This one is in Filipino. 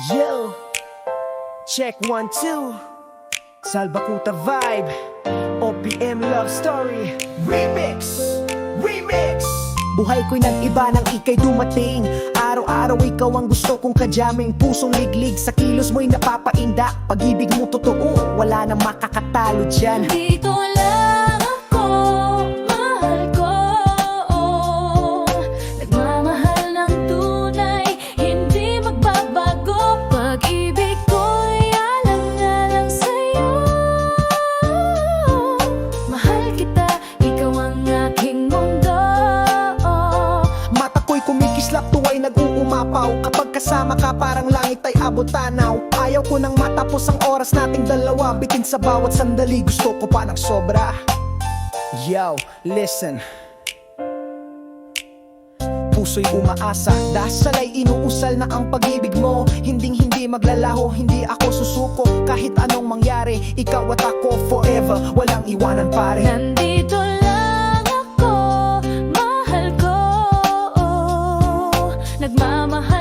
Yo, check 1, 2. Salbakuta vibe, OPM love story. Remix, remix. Buhay ko'y nag-iba nang ika'y dumating. Araw-araw ikaw ang gusto kong kadyaming. Pusong liglig sa kilos mo'y napapaindak. Pag-ibig mo totoo, wala nang makakatalo dyan. Dito lang ako, mahal ko. Nagmamahal ng tunay, hindi magbabago. Pag-ibig ko'y alang-alang sa'yo. Mahal kita, ikaw ang aking mundo. Mata ko'y kumikislap, tuwa'y nag-uumapaw. Kapag kasama ka parang langit ay abot tanaw. Ayaw ko nang matapos ang oras nating dalawa. Bitin sa bawat sandali, gusto ko pa ng sobra. Yo, listen. Puso'y umaasa, dasal ay inuusal na ang pag-ibig mo. Hinding-hindi maglalaho, hindi ako susuko. Kahit anong mangyari, ikaw at ako forever. Walang iwanan pare. Nandito lang ako, mahal ko. Nagmamahal